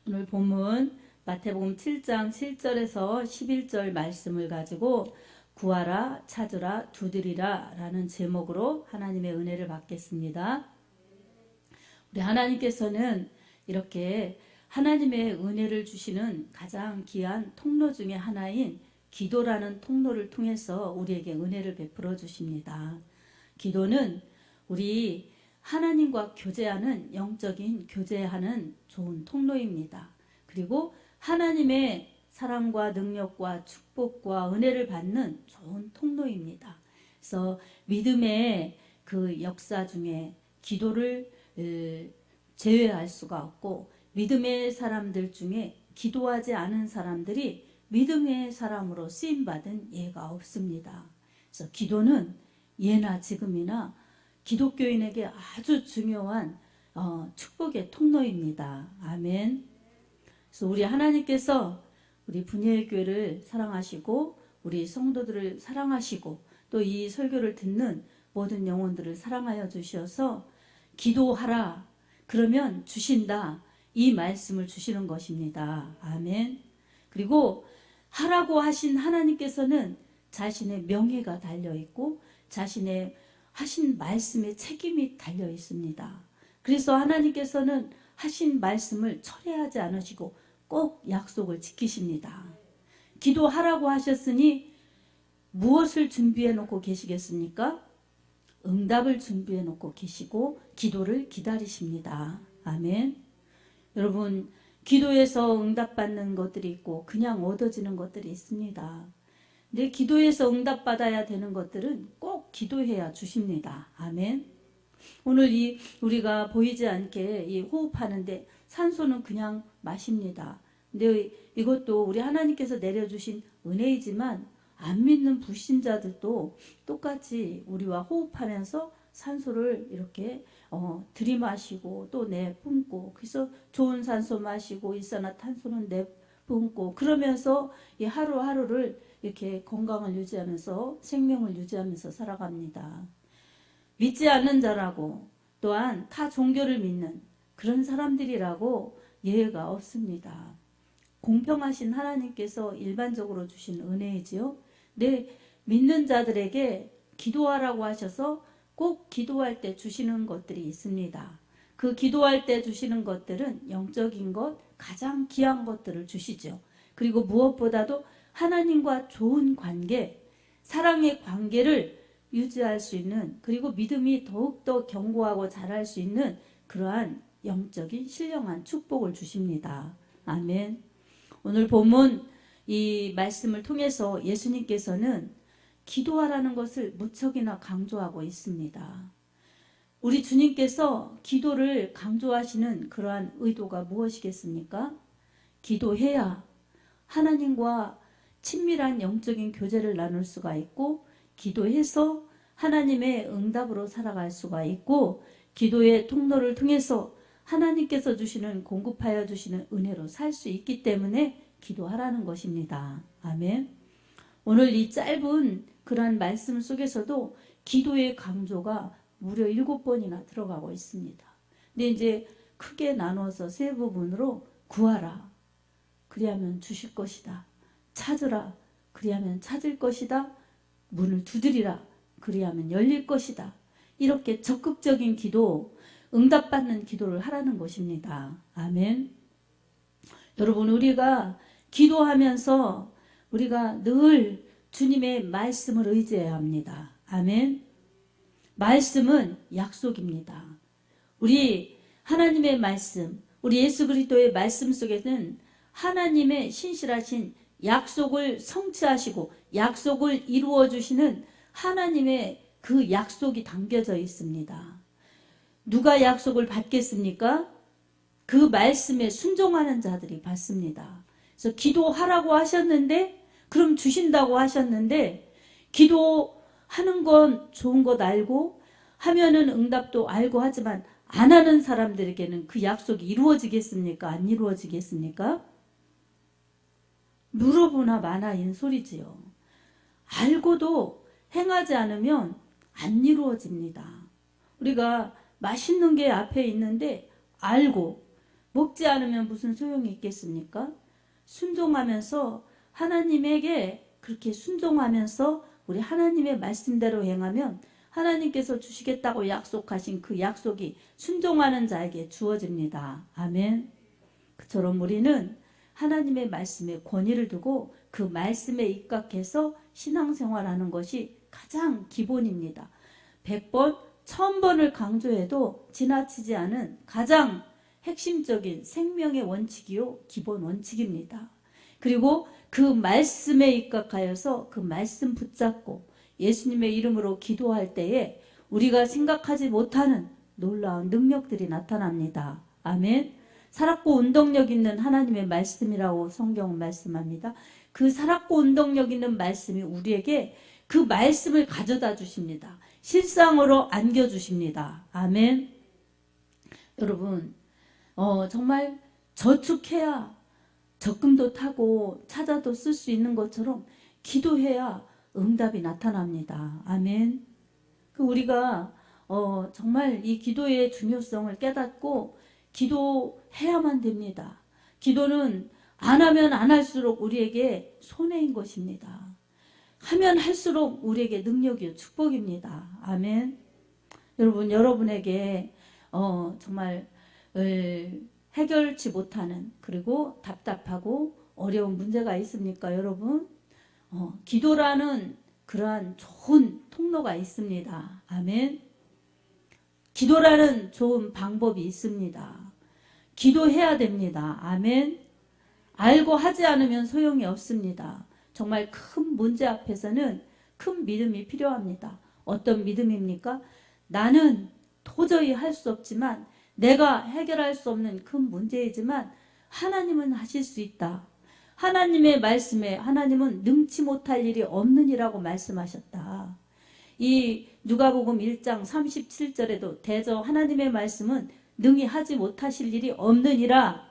오늘 본문 마태복음 7장 7절에서 11절 말씀을 가지고 구하라, 찾으라, 두드리라 라는 제목으로 하나님의 은혜를 받겠습니다. 우리 하나님께서는 이렇게 하나님의 은혜를 주시는 가장 귀한 통로 중에 하나인 기도라는 통로를 통해서 우리에게 은혜를 베풀어 주십니다. 기도는 우리 하나님과 교제하는 영적인 교제하는 좋은 통로입니다. 그리고 하나님의 사랑과 능력과 축복과 은혜를 받는 좋은 통로입니다. 그래서 믿음의 그 역사 중에 기도를 제외할 수가 없고, 믿음의 사람들 중에 기도하지 않은 사람들이 믿음의 사람으로 쓰임받은 예가 없습니다. 그래서 기도는 예나 지금이나 기독교인에게 아주 중요한 축복의 통로입니다. 아멘. 그래서 우리 하나님께서 우리 분야의 교회를 사랑하시고 우리 성도들을 사랑하시고 또 이 설교를 듣는 모든 영혼들을 사랑하여 주셔서 기도하라 그러면 주신다, 이 말씀을 주시는 것입니다. 아멘. 그리고 하라고 하신 하나님께서는 자신의 명예가 달려있고 자신의 하신 말씀에 책임이 달려 있습니다. 그래서 하나님께서는 하신 말씀을 철회하지 않으시고 꼭 약속을 지키십니다. 기도하라고 하셨으니 무엇을 준비해 놓고 계시겠습니까? 응답을 준비해 놓고 계시고 기도를 기다리십니다. 아멘. 여러분, 기도에서 응답받는 것들이 있고 그냥 얻어지는 것들이 있습니다. 근데 기도에서 응답받아야 되는 것들은 꼭 기도해야 주십니다. 아멘. 오늘 우리가 보이지 않게 호흡하는데 산소는 그냥 마십니다. 근데 이것도 우리 하나님께서 내려주신 은혜이지만 안 믿는 불신자들도 똑같이 우리와 호흡하면서 산소를 이렇게 들이마시고 또 내뿜고, 그래서 좋은 산소 마시고 일산화탄소는 내뿜고, 그러면서 이 하루하루를 이렇게 건강을 유지하면서 생명을 유지하면서 살아갑니다. 믿지 않는 자라고 또한 타 종교를 믿는 그런 사람들이라고 예외가 없습니다. 공평하신 하나님께서 일반적으로 주신 은혜이지요. 네, 믿는 자들에게 기도하라고 하셔서 꼭 기도할 때 주시는 것들이 있습니다. 그 기도할 때 주시는 것들은 영적인 것, 가장 귀한 것들을 주시죠. 그리고 무엇보다도 하나님과 좋은 관계, 사랑의 관계를 유지할 수 있는, 그리고 믿음이 더욱더 견고하고 자랄 수 있는 그러한 영적인 신령한 축복을 주십니다. 아멘. 오늘 본문 이 말씀을 통해서 예수님께서는 기도하라는 것을 무척이나 강조하고 있습니다. 우리 주님께서 기도를 강조하시는 그러한 의도가 무엇이겠습니까? 기도해야 하나님과 친밀한 영적인 교제를 나눌 수가 있고, 기도해서 하나님의 응답으로 살아갈 수가 있고, 기도의 통로를 통해서 하나님께서 주시는, 공급하여 주시는 은혜로 살 수 있기 때문에 기도하라는 것입니다. 아멘. 오늘 이 짧은 그러한 말씀 속에서도 기도의 강조가 무려 7번이나 들어가고 있습니다. 근데 이제 크게 나눠서 세 부분으로 구하라, 그리하면 주실 것이다. 찾으라, 그리하면 찾을 것이다. 문을 두드리라, 그리하면 열릴 것이다. 이렇게 적극적인 기도, 응답받는 기도를 하라는 것입니다. 아멘. 여러분, 우리가 기도하면서 우리가 늘 주님의 말씀을 의지해야 합니다. 아멘. 말씀은 약속입니다. 우리 하나님의 말씀, 우리 예수 그리스도의 말씀 속에는 하나님의 신실하신 약속을 성취하시고 약속을 이루어 주시는 하나님의 그 약속이 담겨져 있습니다. 누가 약속을 받겠습니까? 그 말씀에 순종하는 자들이 받습니다. 그래서 기도하라고 하셨는데, 그럼 주신다고 하셨는데, 기도하는 건 좋은 것 알고 하면은 응답도 알고 하지만 안 하는 사람들에게는 그 약속이 이루어지겠습니까? 안 이루어지겠습니까? 물어보나 마나인 소리지요. 알고도 행하지 않으면 안 이루어집니다. 우리가 맛있는 게 앞에 있는데 알고 먹지 않으면 무슨 소용이 있겠습니까? 순종하면서 하나님에게 그렇게 순종하면서 우리 하나님의 말씀대로 행하면 하나님께서 주시겠다고 약속하신 그 약속이 순종하는 자에게 주어집니다. 아멘. 그처럼 우리는 하나님의 말씀에 권위를 두고 그 말씀에 입각해서 신앙생활하는 것이 가장 기본입니다. 100번, 1000번을 강조해도 지나치지 않은 가장 핵심적인 생명의 원칙이요 기본 원칙입니다. 그리고 그 말씀에 입각하여서 그 말씀 붙잡고 예수님의 이름으로 기도할 때에 우리가 생각하지 못하는 놀라운 능력들이 나타납니다. 아멘. 살았고 운동력 있는 하나님의 말씀이라고 성경은 말씀합니다. 그 살았고 운동력 있는 말씀이 우리에게 그 말씀을 가져다 주십니다. 실상으로 안겨주십니다. 아멘. 여러분 정말 저축해야 적금도 타고 찾아도 쓸 수 있는 것처럼 기도해야 응답이 나타납니다. 아멘. 우리가 정말 이 기도의 중요성을 깨닫고 기도해야만 됩니다. 기도는 안 하면 안 할수록 우리에게 손해인 것입니다. 하면 할수록 우리에게 능력이요 축복입니다. 아멘. 여러분, 여러분에게 정말 해결치 못하는 그리고 답답하고 어려운 문제가 있습니까, 여러분? 기도라는 그러한 좋은 통로가 있습니다. 아멘. 기도라는 좋은 방법이 있습니다. 기도해야 됩니다. 아멘. 알고 하지 않으면 소용이 없습니다. 정말 큰 문제 앞에서는 큰 믿음이 필요합니다. 어떤 믿음입니까? 나는 도저히 할 수 없지만 내가 해결할 수 없는 큰 문제이지만 하나님은 하실 수 있다. 하나님의 말씀에 하나님은 능치 못할 일이 없느니라고 말씀하셨다. 이 누가복음 1장 37절에도 대저 하나님의 말씀은 능히 하지 못하실 일이 없느니라.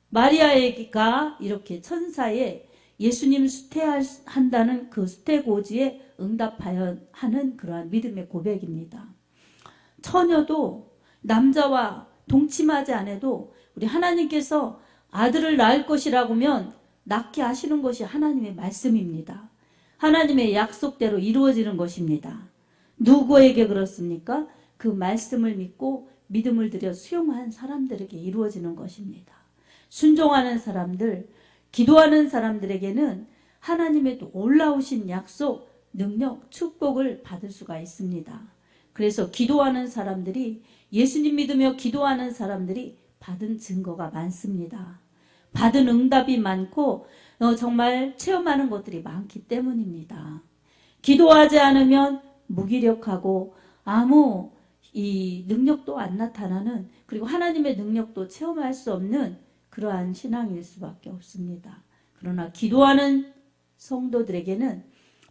마리아가 이렇게 천사의 예수님 수태한다는 그 수태고지에 응답하여 하는 그러한 믿음의 고백입니다. 처녀도 남자와 동침하지 않아도 우리 하나님께서 아들을 낳을 것이라고면 낳게 하시는 것이 하나님의 말씀입니다. 하나님의 약속대로 이루어지는 것입니다. 누구에게 그렇습니까? 그 말씀을 믿고 믿음을 들여 수용한 사람들에게 이루어지는 것입니다. 순종하는 사람들, 기도하는 사람들에게는 하나님의 놀라우신 약속, 능력, 축복을 받을 수가 있습니다. 그래서 기도하는 사람들이 예수님 믿으며 기도하는 사람들이 받은 증거가 많습니다. 받은 응답이 많고 정말 체험하는 것들이 많기 때문입니다. 기도하지 않으면 무기력하고 아무 이 능력도 안 나타나는 그리고 하나님의 능력도 체험할 수 없는 그러한 신앙일 수밖에 없습니다. 그러나 기도하는 성도들에게는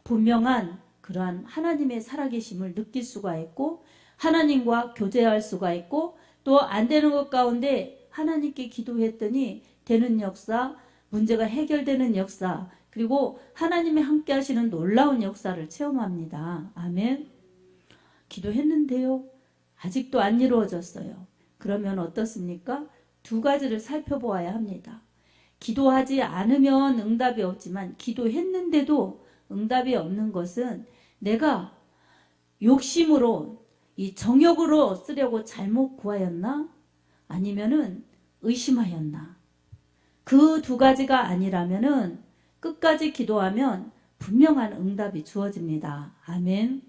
분명한 그러한 하나님의 살아계심을 느낄 수가 있고 하나님과 교제할 수가 있고 또 안 되는 것 가운데 하나님께 기도했더니 되는 역사, 문제가 해결되는 역사, 그리고 하나님이 함께 하시는 놀라운 역사를 체험합니다. 아멘. 기도했는데요. 아직도 안 이루어졌어요. 그러면 어떻습니까? 두 가지를 살펴보아야 합니다. 기도하지 않으면 응답이 없지만 기도했는데도 응답이 없는 것은 내가 욕심으로 이 정욕으로 쓰려고 잘못 구하였나? 아니면은 의심하였나? 그 두 가지가 아니라면은 끝까지 기도하면 분명한 응답이 주어집니다. 아멘.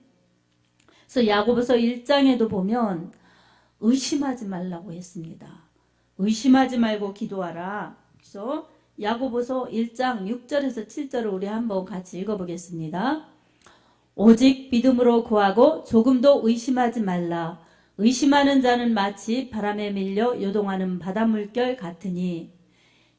그래서 야고보서 1장에도 보면 의심하지 말라고 했습니다. 의심하지 말고 기도하라. 그래서 야고보서 1장 6절에서 7절을 우리 한번 같이 읽어보겠습니다. 오직 믿음으로 구하고 조금도 의심하지 말라. 의심하는 자는 마치 바람에 밀려 요동하는 바닷물결 같으니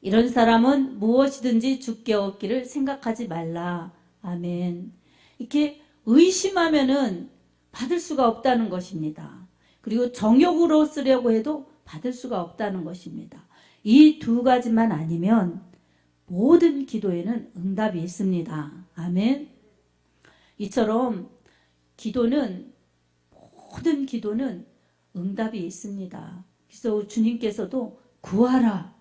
이런 사람은 무엇이든지 주께 얻기를 생각하지 말라. 아멘. 이렇게 의심하면은 받을 수가 없다는 것입니다. 그리고 정욕으로 쓰려고 해도 받을 수가 없다는 것입니다. 이 두 가지만 아니면 모든 기도에는 응답이 있습니다. 아멘. 이처럼 모든 기도는 응답이 있습니다. 그래서 주님께서도 구하라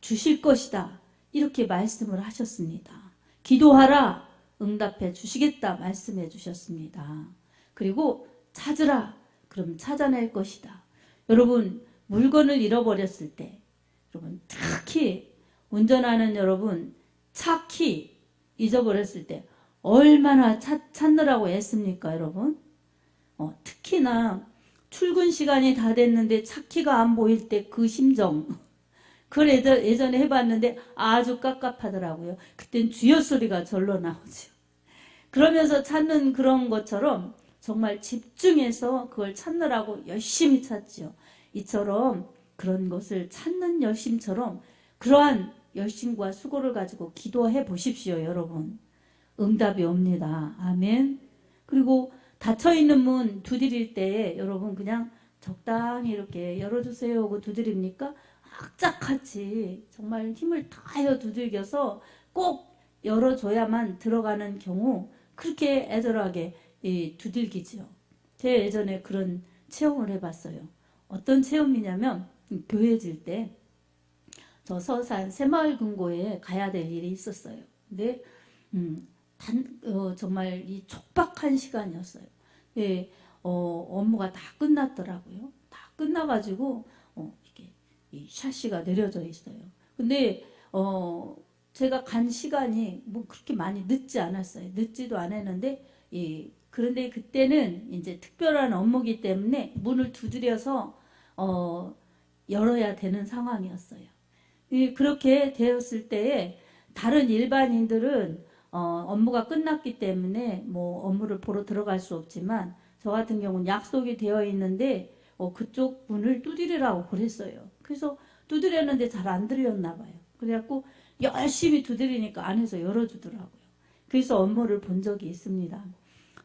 주실 것이다 이렇게 말씀을 하셨습니다. 기도하라 응답해 주시겠다 말씀해 주셨습니다. 그리고 찾으라 그럼 찾아낼 것이다. 여러분 물건을 잃어버렸을 때, 여러분 특히 운전하는 여러분 차 키 잊어버렸을 때 얼마나 찾느라고 애씁니까 여러분? 특히나 출근 시간이 다 됐는데 차 키가 안 보일 때 그 심정, 그걸 예전에 해봤는데 아주 깝깝하더라고요. 그땐 주여 소리가 절로 나오죠. 그러면서 찾는 그런 것처럼 정말 집중해서 그걸 찾느라고 열심히 찾죠. 이처럼 그런 것을 찾는 열심처럼 그러한 열심과 수고를 가지고 기도해 보십시오, 여러분. 응답이 옵니다. 아멘. 그리고 닫혀있는 문 두드릴 때 여러분 그냥 적당히 이렇게 열어주세요 하고 두드립니까? 악착같이 정말 힘을 다하여 두들겨서 꼭 열어줘야만 들어가는 경우 그렇게 애절하게 두들기죠. 제가 예전에 그런 체험을 해봤어요. 어떤 체험이냐면 교회 질 때 저 서산 새마을금고에 가야 될 일이 있었어요. 근데 정말 이 촉박한 시간이었어요. 네, 업무가 다 끝났더라고요. 다 끝나가지고 이렇게 이 샤시가 내려져 있어요. 근데 제가 간 시간이 뭐 그렇게 많이 늦지 않았어요. 늦지도 않았는데 그런데 그때는 이제 특별한 업무기 때문에 문을 두드려서 열어야 되는 상황이었어요. 그렇게 되었을 때에 다른 일반인들은 업무가 끝났기 때문에 뭐 업무를 보러 들어갈 수 없지만 저 같은 경우는 약속이 되어 있는데 그쪽 문을 두드리라고 그랬어요. 그래서 두드렸는데 잘 안 들렸나 봐요. 그래갖고 열심히 두드리니까 안에서 열어주더라고요. 그래서 업무를 본 적이 있습니다.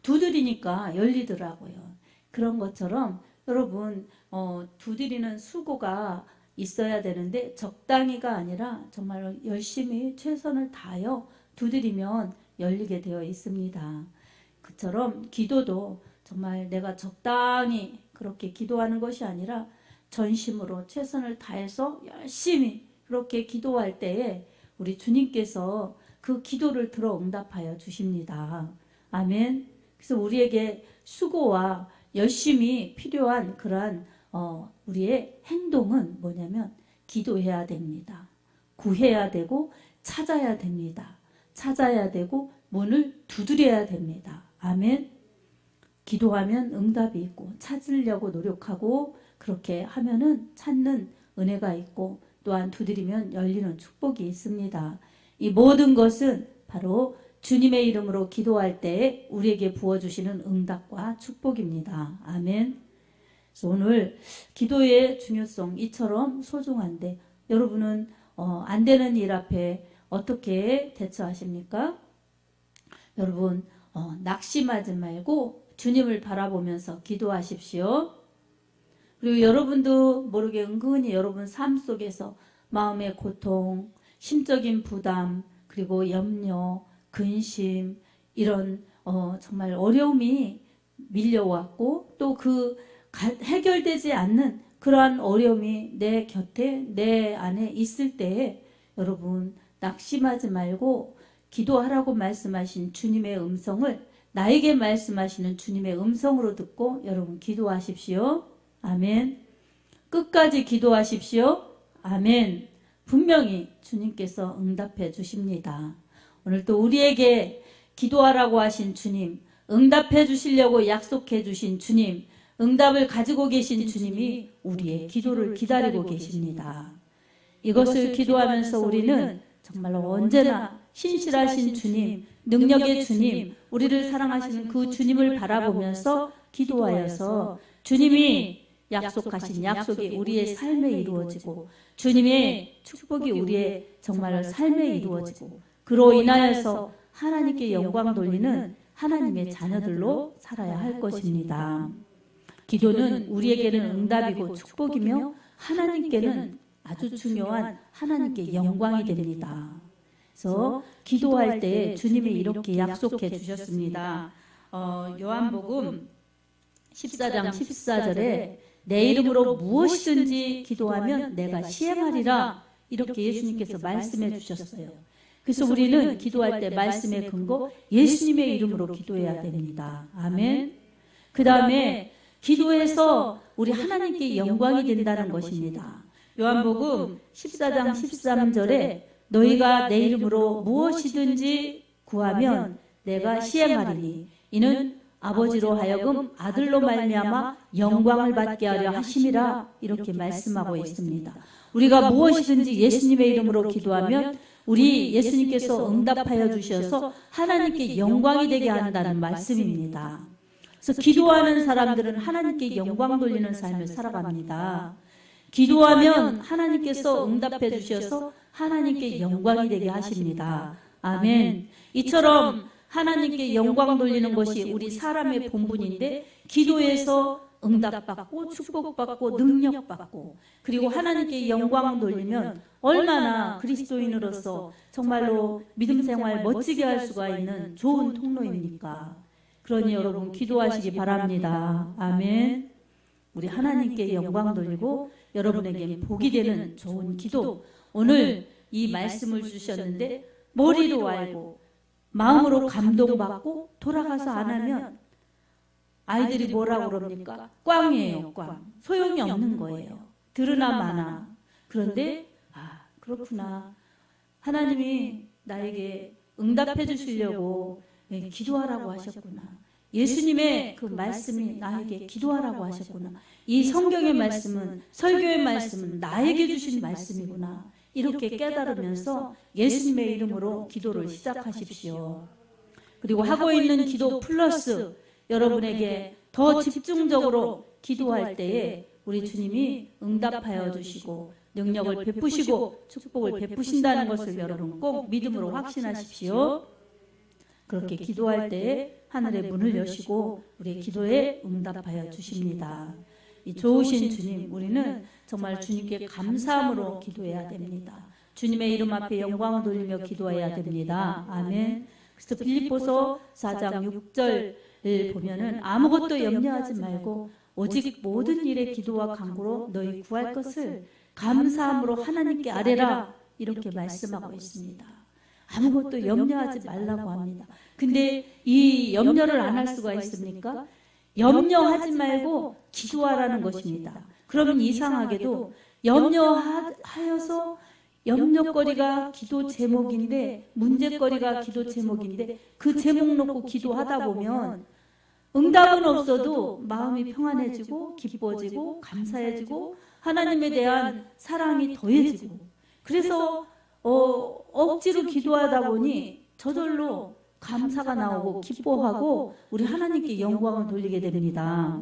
두드리니까 열리더라고요. 그런 것처럼 여러분 두드리는 수고가 있어야 되는데 적당히가 아니라 정말 열심히 최선을 다하여 두드리면 열리게 되어 있습니다. 그처럼 기도도 정말 내가 적당히 그렇게 기도하는 것이 아니라 전심으로 최선을 다해서 열심히 그렇게 기도할 때에 우리 주님께서 그 기도를 들어 응답하여 주십니다. 아멘. 그래서 우리에게 수고와 열심이 필요한 그러한 우리의 행동은 뭐냐면 기도해야 됩니다. 구해야 되고 찾아야 됩니다. 찾아야 되고 문을 두드려야 됩니다. 아멘. 기도하면 응답이 있고 찾으려고 노력하고 그렇게 하면은 찾는 은혜가 있고 또한 두드리면 열리는 축복이 있습니다. 이 모든 것은 바로 주님의 이름으로 기도할 때 우리에게 부어주시는 응답과 축복입니다. 아멘. 오늘 기도의 중요성 이처럼 소중한데 여러분은 안 되는 일 앞에 어떻게 대처하십니까? 여러분 낙심하지 말고 주님을 바라보면서 기도하십시오. 그리고 여러분도 모르게 은근히 여러분 삶 속에서 마음의 고통, 심적인 부담, 그리고 염려, 근심 이런 정말 어려움이 밀려왔고 또 그 해결되지 않는 그러한 어려움이 내 곁에 내 안에 있을 때에 여러분 낙심하지 말고 기도하라고 말씀하신 주님의 음성을 나에게 말씀하시는 주님의 음성으로 듣고 여러분 기도하십시오. 아멘. 끝까지 기도하십시오. 아멘. 분명히 주님께서 응답해 주십니다. 오늘 또 우리에게 기도하라고 하신 주님, 응답해 주시려고 약속해 주신 주님, 응답을 가지고 계신 주님이 우리의 기도를 기다리고 계십니다. 이것을 기도하면서 우리는 정말로 언제나 신실하신 주님, 능력의 주님, 우리를 사랑하시는 그 주님을 바라보면서 기도하여서 주님이 약속하신 약속이 우리의 삶에 이루어지고 주님의 축복이 우리의 정말 삶에 이루어지고 그로 인하여서 하나님께 영광 돌리는 하나님의 자녀들로 살아야 할 것입니다. 기도는 우리에게는 응답이고 축복이며 하나님께는 아주 중요한 하나님께 영광이 됩니다. 그래서 기도할 때 주님이 이렇게 약속해 주셨습니다. 요한복음 14장 14절에 내 이름으로 무엇이든지 기도하면 내가 시행하리라. 이렇게 예수님께서 말씀해 주셨어요. 그래서 우리는 기도할 때 말씀의 근거 예수님의 이름으로 기도해야 됩니다. 아멘. 그 다음에 기도해서 우리 하나님께 영광이 된다는 것입니다. 요한복음 14장 13절에 너희가 내 이름으로 무엇이든지 구하면 내가 시행하리니 이는 아버지로 하여금 아들로 말미암아 영광을 받게 하려 하심이라. 이렇게 말씀하고 있습니다. 우리가 무엇이든지 예수님의 이름으로 기도하면 우리 예수님께서 응답하여 주셔서 하나님께 영광이 되게 한다는 말씀입니다. 그래서 기도하는 사람들은 하나님께 영광 돌리는 삶을 살아갑니다. 기도하면 하나님께서 응답해 주셔서 하나님께 영광이 되게 하십니다. 아멘. 이처럼 하나님께 영광 돌리는 것이 우리 사람의 본분인데 기도해서 응답받고 축복받고 능력받고 그리고 하나님께 영광 돌리면 얼마나 그리스도인으로서 정말로 믿음 생활 멋지게 할 수가 있는 좋은 통로입니까? 그러니 여러분 기도하시기 바랍니다. 아멘. 우리 하나님께 영광 돌리고 여러분에게 복이 되는 좋은 기도. 오늘 이 말씀을 주셨는데 머리로 알고 마음으로 감동받고 돌아가서 안 하면 아이들이 뭐라고 그럽니까? 꽝이에요, 꽝. 소용이 없는 거예요. 들으나 마나. 그런데 그렇구나. 하나님이 나에게 응답해 주시려고 기도하라고 하셨구나. 예수님의 그 말씀이 나에게 기도하라고 하셨구나. 이 성경의 말씀은, 설교의 말씀은 나에게 주신 말씀이구나. 이렇게 깨달으면서 예수님의 이름으로 기도를 시작하십시오. 그리고 하고 있는 기도 플러스 여러분에게 더 집중적으로 기도할 때에 우리 주님이 응답하여 주시고 능력을 베푸시고 축복을 베푸신다는 것을 여러분 꼭 믿음으로 확신하십시오. 그렇게 기도할 때에 하늘의 문을 여시고 우리의 기도에 응답하여 주십니다. 이 좋으신 주님, 우리는 정말 주님께 감사함으로 기도해야 됩니다. 주님의 이름 앞에 영광을 돌리며 기도해야 됩니다. 아멘. 그래서 빌립보서 4장 6절을 보면은 아무것도 염려하지 말고 오직 모든 일에 기도와 간구로 너희 구할 것을 감사함으로 하나님께 아뢰라. 이렇게 말씀하고 있습니다. 아무것도 염려하지 말라고 합니다. 근데 이 염려를 안 할 수가 있습니까? 염려하지 말고 기도하라는 것입니다. 그러면 이상하게도 염려하여서 염려거리가 기도 제목인데 문제거리가 기도 제목인데 그 제목 놓고 기도하다 보면 응답은 없어도 마음이 평안해지고 기뻐지고 감사해지고 하나님에 대한 사랑이 더해지고 그래서 억지로 기도하다 보니 저절로 감사가 나오고 기뻐하고 우리 하나님께 영광을 돌리게 됩니다.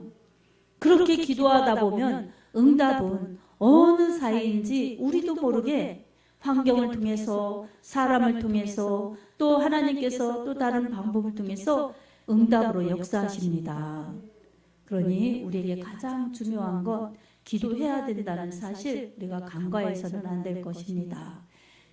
그렇게 기도하다 보면 응답은 어느 사이인지 우리도 모르게 환경을 통해서 사람을 통해서 또 하나님께서 또 다른 방법을 통해서 응답으로 역사하십니다. 그러니 우리에게 가장 중요한 건 기도해야 된다는 사실 우리가 간과해서는 안 될 것입니다.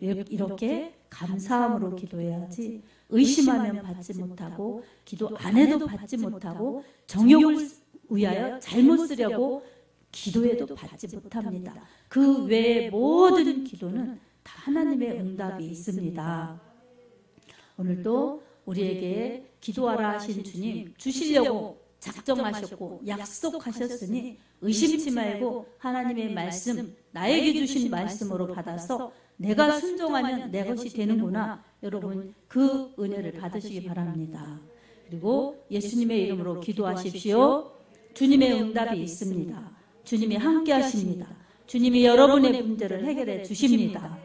이렇게 감사함으로 기도해야지 의심하면 받지 못하고 기도 안 해도 받지 못하고 정욕을 위하여 잘못 쓰려고 기도해도 받지 못합니다. 그 외의 모든 기도는 다 하나님의 응답이 있습니다. 오늘도 우리에게 기도하라 하신 주님 주시려고 작정하셨고 약속하셨으니 의심치 말고 하나님의 말씀 나에게 주신 말씀으로 받아서 내가 순종하면 내 것이 되는구나. 여러분 그 은혜를 받으시기 바랍니다. 그리고 예수님의 이름으로 기도하십시오. 주님의 응답이 있습니다. 주님이 함께 하십니다. 주님이 여러분의 문제를 해결해 주십니다.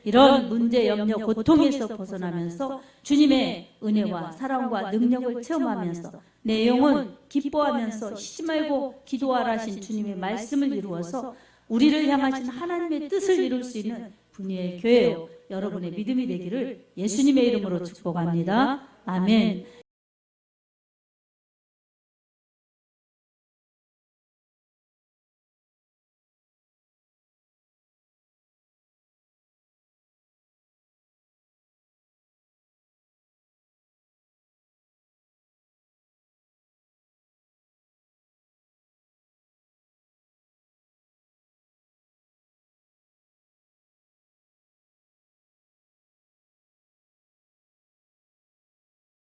이런 문제, 염려, 고통에서 벗어나면서 주님의 은혜와 사랑과 능력을 체험하면서 내 영혼 기뻐하면서 쉬지 말고 기도하라 하신 주님의 말씀을 이루어서 우리를 향하신 하나님의 뜻을 이룰 수 있는 분이의 교회요 여러분의 믿음이 되기를 예수님의 이름으로 축복합니다. 아멘.